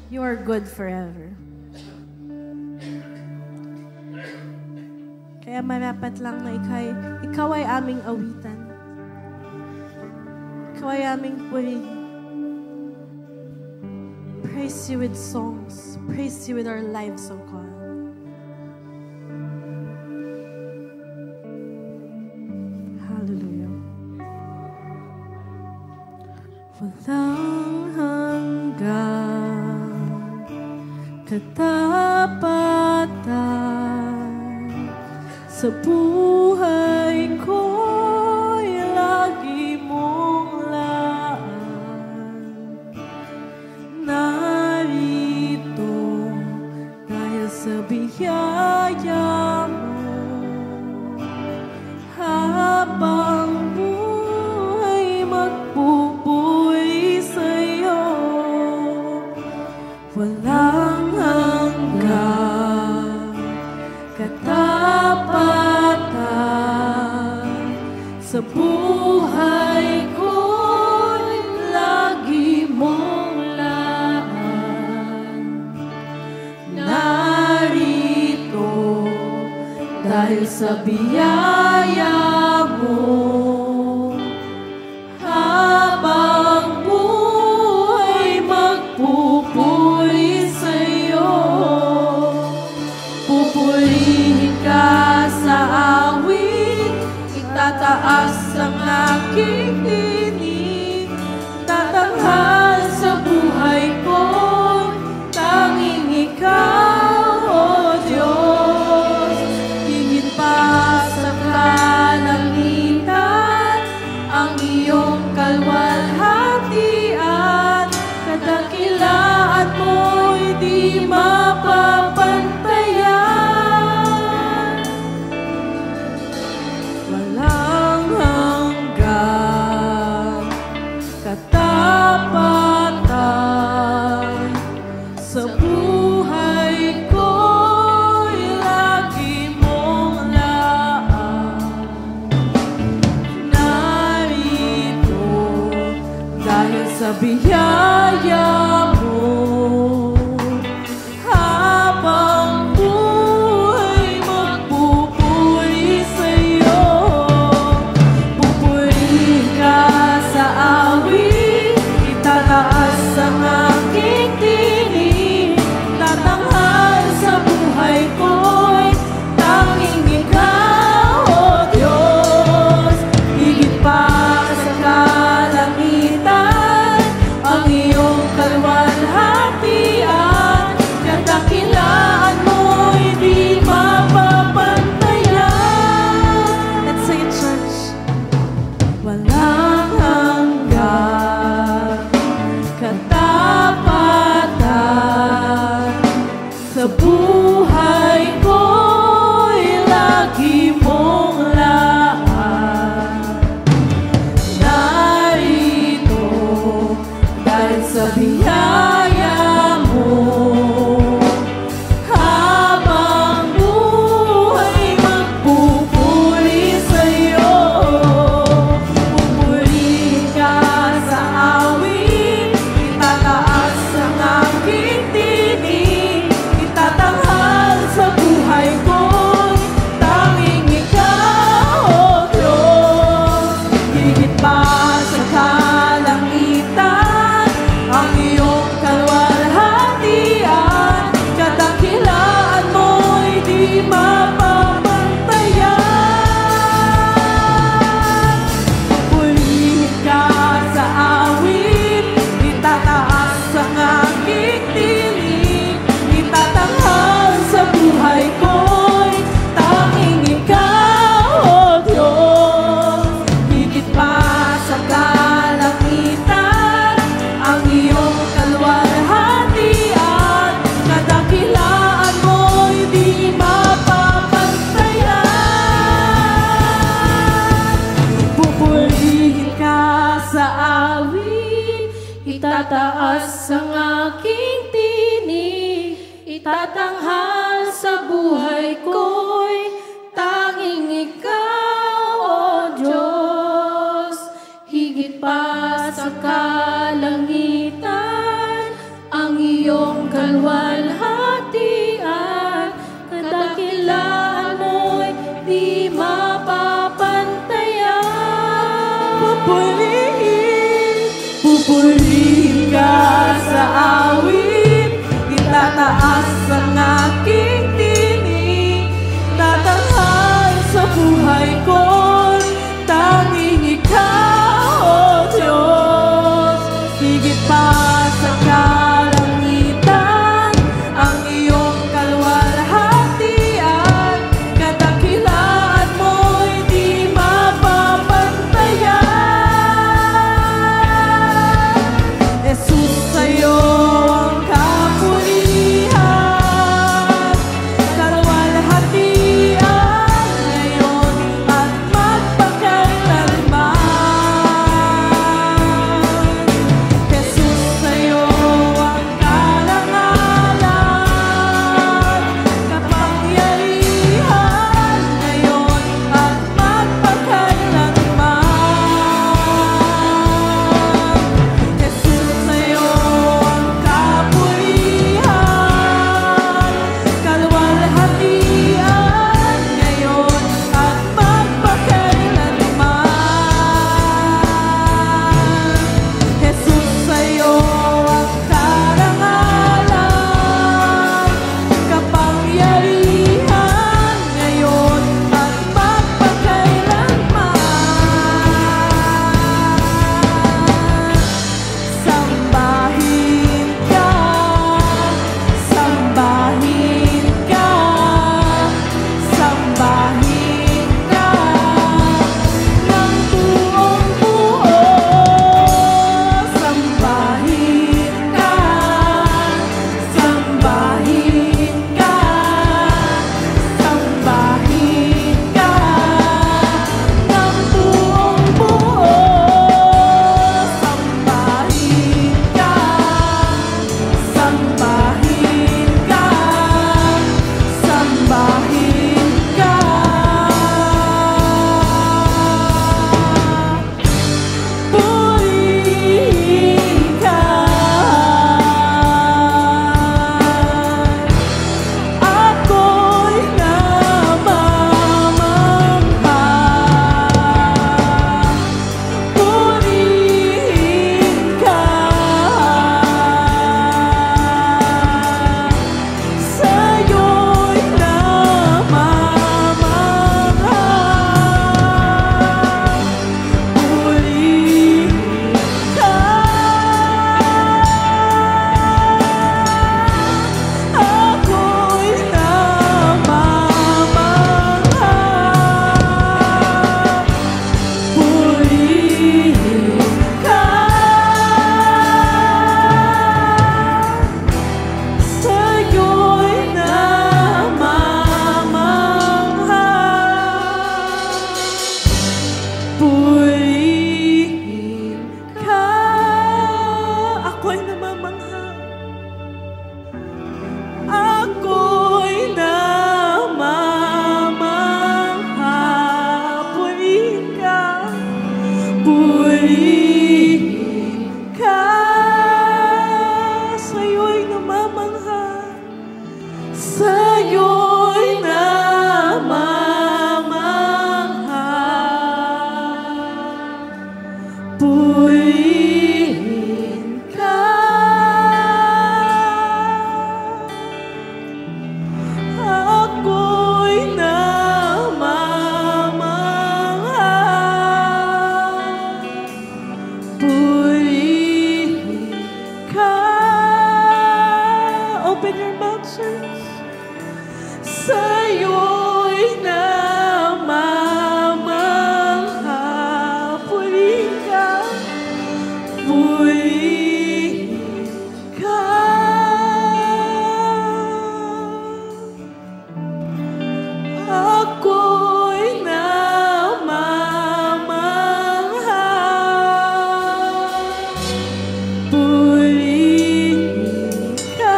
You are good forever. Kaya marapat lang na ikaw ay aming awitan. Ikaw ay aming purihin. Praise you with songs. Praise you with our lives, O God. Hallelujah. Walang hanggan katapatan sa buhay ko'y lagi mong laan. Narito dahil sa biyaya mo, habang buhay magpupuri sa'yo. Walang hanggan katapatan sa buhay ko'y lagi mong laan. Narito dahil sa biyaya mo, habang buhay magpupuri sa'yo. Pupurihin ka sa awit, itataas ang aking tinig, tatanghal sa buhay ko, tanging ikaw, O Diyos. Higit pa sa kalangitan, ang iyong kalwalhatian, kadakilaan mo'y di mapapantayan. Walang hanggan katapatan sa buhay ko'y lagi mong laan. Narito dahil sa biyaya mo, habang buhay magpupuri sa'yo. Pupurihin ka sa awit, itataas ang aking tinig, tatanghal sa buhay ko'y tanging ikaw, O Diyos. Higit pa sa kalangitan, ang iyong kalwalhatian, kadakilaan mo'y di mapapantayan. Let's sing it, church. Walang hanggan katapatan sa buhay ko'y lagi mong laan. Narito dahil sa biyaya mo, habang buhay magpupuri sa'yo. Pupurihin ka sa awit, itataas ang aking tinig, itatanghal sa buhay ko'y tanging ikaw, O Diyos. Higit pa sa kalangitan, ang iyong kalwalhatian, kadakilaan mo'y di mapapantayan. Pupurihin ka sa awit, itataas ang aking tinig, itatanghal sa buhay ko'y tanging ikaw, O Diyos. Higit pa sa kalangitan, ang iyong kalwalhatian, kadakilaan mo'y di mapapantayan. Pupurihin ka sa awit, itataas ang aking tinig, itatanghal sa buhay ko'y tanging ikaw, O Diyos. Higit pa sa kalangitan, ang iyong kalwalhatian, kadakilaan mo'y di mapapantayan. Pupurihin ka sa awit, itataas ang aking tinig, tatanghal sa buhay ko, tanging ikaw, O Diyos. Higit pa sa kalangitan, ang iyong kalwalhatian, kadakilaan mo'y di mapapantayan. Jesus, sa'yo ang kapulihan, kalwalhatian, ngayon at magpakailanman. Jesus, sa'yo ang karangalan, kapangyarihan, ngayon at magpakailanman. Jesus, sa'yo ang kapulihan, kalwalhatian, ngayon at magpakailanman. Jesus, sa'yo ang karangalan, kapangyarihan, ngayon at magpakailanman. Sambahin ka, sambahin ka, sambahin ka ng buong buo. Sambahin ka, sambahin ka, sambahin ka ng buong buo. Sambahin ka, sambahin ka, sambahin ka. Purihin ka. Ako'y namamangha. Purihin ka. Sa'yo'y namamangha. Purihin ka. Ako'y namamangha. Purihin ka. Sa'yo'y namamangha. Purihin ka. Ako'y namamangha. Ako'y namamangha. Purihin ka. Purihin ka. Sa'yo'y namamangha. Sa'yo'y namamangha. Purihin ka. Ako'y namamangha. Purihin ka. Open your mouth, church. Sa'yo'y namamangha. Purihin ka. Purihin ka. Ako'y namamangha. Purihin ka.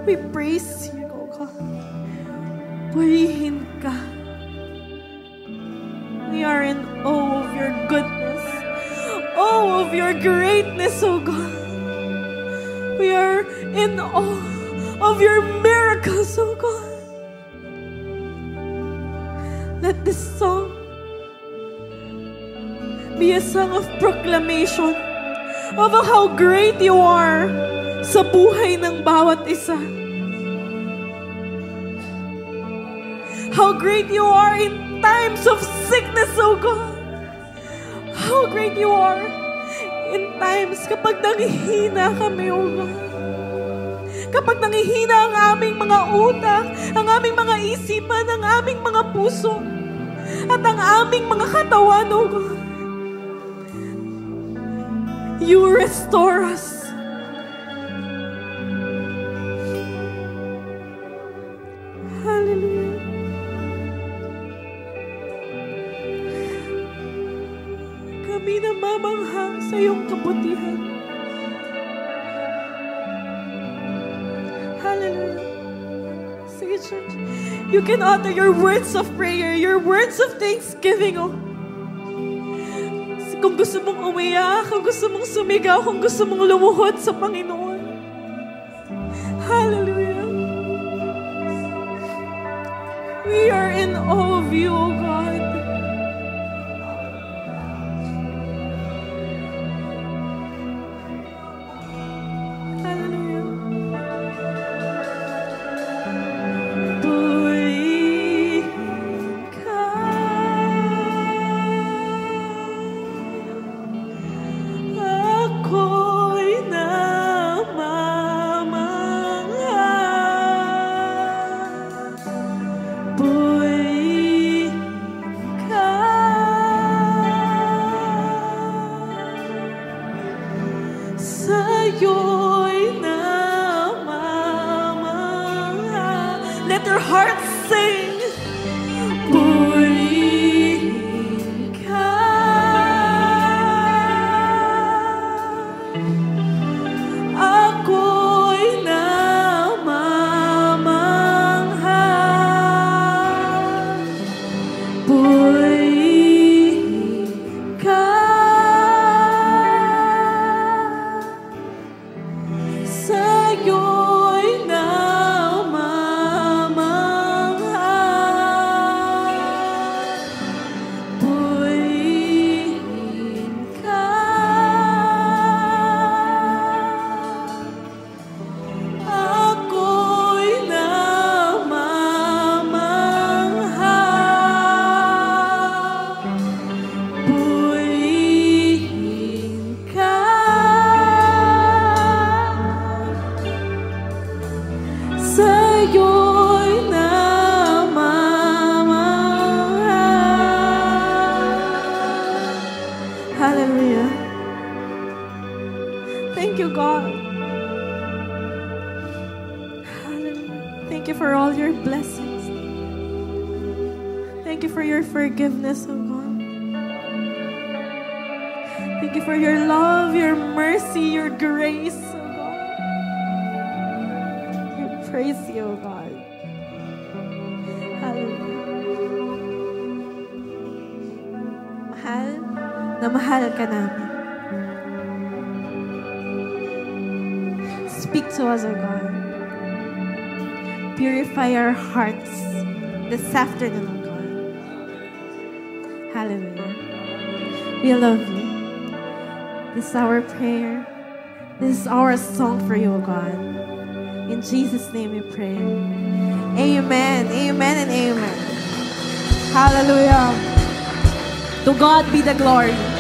We praise you, O God. Purihin ka. We are in awe of your goodness, awe of your greatness, O God. We are in awe of your miracles, O God. Let this song be a song of proclamation of how great you are sa buhay ng bawat isa. How great you are in times of sickness, oh God. How great you are in times kapag nanghihina kami, oh God. Kapag nanghihina ang aming mga utak, ang aming mga isipan, ang aming mga puso, at ang aming mga katawan, oh God. You restore us. Hallelujah. Kami namamangha sa iyong kabutihan. Hallelujah. Sige, church. You can utter your words of prayer, your words of thanksgiving, oh. Kung gusto mong umiyak, kung gusto mong sumigaw, kung gusto mong lumuhod sa Panginoon. Hallelujah. We are in awe of you, O God. Hallelujah. Let your heart sing. Purihin ka. Ako'y namamangha. Purihin ka. Sa'yo'y Hallelujah. Thank you, God. Hallelujah. Thank you for all your blessings. Thank you for your forgiveness, oh God. Thank you for your love, your mercy, your grace, oh God. We praise you, oh God. Hallelujah. Mahal na mahal ka namin. Speak to us, O God. Purify our hearts this afternoon, O God. Hallelujah. We love you. This is our prayer. This is our song for you, O God. In Jesus' name we pray. Amen. Amen and amen. Hallelujah. To God be the glory.